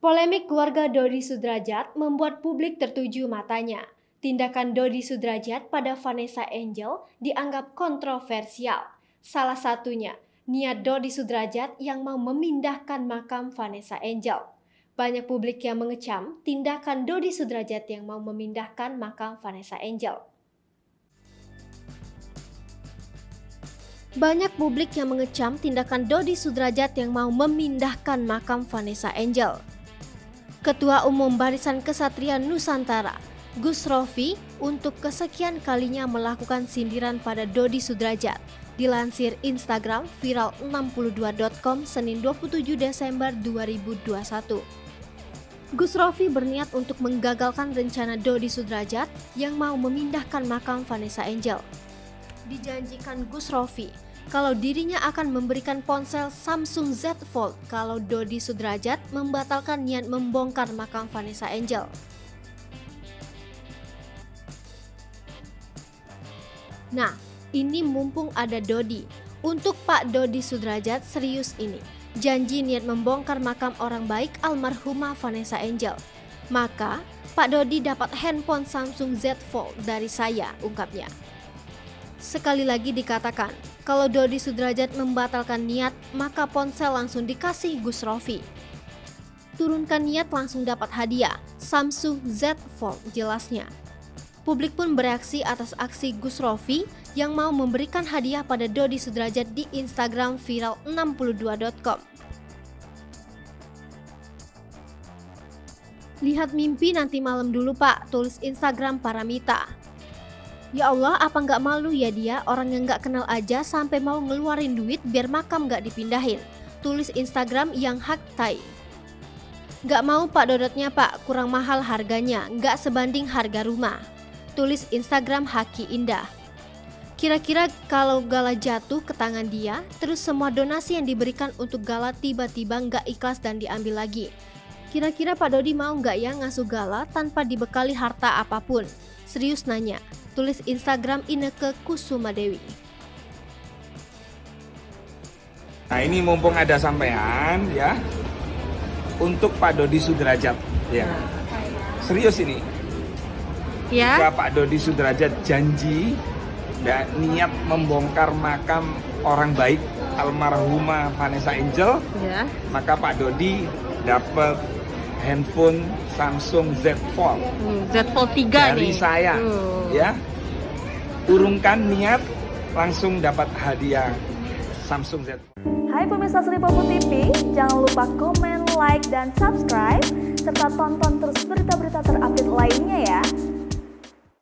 Polemik keluarga Dodi Sudrajat membuat publik tertuju matanya. Tindakan Dodi Sudrajat pada Vanessa Angel dianggap kontroversial. Salah satunya, niat Dodi Sudrajat yang mau memindahkan makam Vanessa Angel. Banyak publik yang mengecam tindakan Dodi Sudrajat yang mau memindahkan makam Vanessa Angel. Banyak publik yang mengecam tindakan Dodi Sudrajat yang mau memindahkan makam Vanessa Angel. Ketua Umum Barisan Kesatria Nusantara, Gus Rofi, untuk kesekian kalinya melakukan sindiran pada Dodi Sudrajat. Dilansir Instagram viral62.com Senin 27 Desember 2021. Gus Rofi berniat untuk menggagalkan rencana Dodi Sudrajat yang mau memindahkan makam Vanessa Angel. Dijanjikan Gus Rofi kalau dirinya akan memberikan ponsel Samsung Z Fold kalau Dodi Sudrajat membatalkan niat membongkar makam Vanessa Angel. Nah, ini mumpung ada Dodi. Untuk Pak Dodi Sudrajat serius ini. Janji niat membongkar makam orang baik almarhumah Vanessa Angel. Maka, Pak Dodi dapat handphone Samsung Z Fold dari saya, ungkapnya. Sekali lagi dikatakan, kalau Dodi Sudrajat membatalkan niat, maka ponsel langsung dikasih Gus Rofi. Turunkan niat langsung dapat hadiah, Samsung Z Fold, jelasnya. Publik pun bereaksi atas aksi Gus Rofi yang mau memberikan hadiah pada Dodi Sudrajat di Instagram viral62.com. Lihat mimpi nanti malam dulu Pak, tulis Instagram Paramita. Ya Allah, apa nggak malu ya dia, orang yang nggak kenal aja sampai mau ngeluarin duit biar makam nggak dipindahin. Tulis Instagram yang hak tai. Nggak mau Pak dodotnya Pak, kurang mahal harganya, nggak sebanding harga rumah. Tulis Instagram Haki Indah. Kira-kira kalau Gala jatuh ke tangan dia, terus semua donasi yang diberikan untuk Gala tiba-tiba nggak ikhlas dan diambil lagi. Kira-kira Pak Dodi mau nggak ya ngasuh Gala tanpa dibekali harta apapun? Serius nanya. Tulis Instagram Ineke Kusumadewi. Nah ini mumpung ada sampean ya, untuk Pak Dodi Sudrajat ya. Serius ini. Ya. Jika Pak Dodi Sudrajat janji dan niat membongkar makam orang baik almarhumah Vanessa Angel, Ya. maka Pak Dodi dapat handphone Samsung Z Fold Z Fold 3 dari nih. saya ya. Urungkan niat langsung dapat hadiah Samsung Z Fold. Hai pemirsa Sri Popo TV, jangan lupa komen, like, dan subscribe serta tonton terus berita-berita terupdate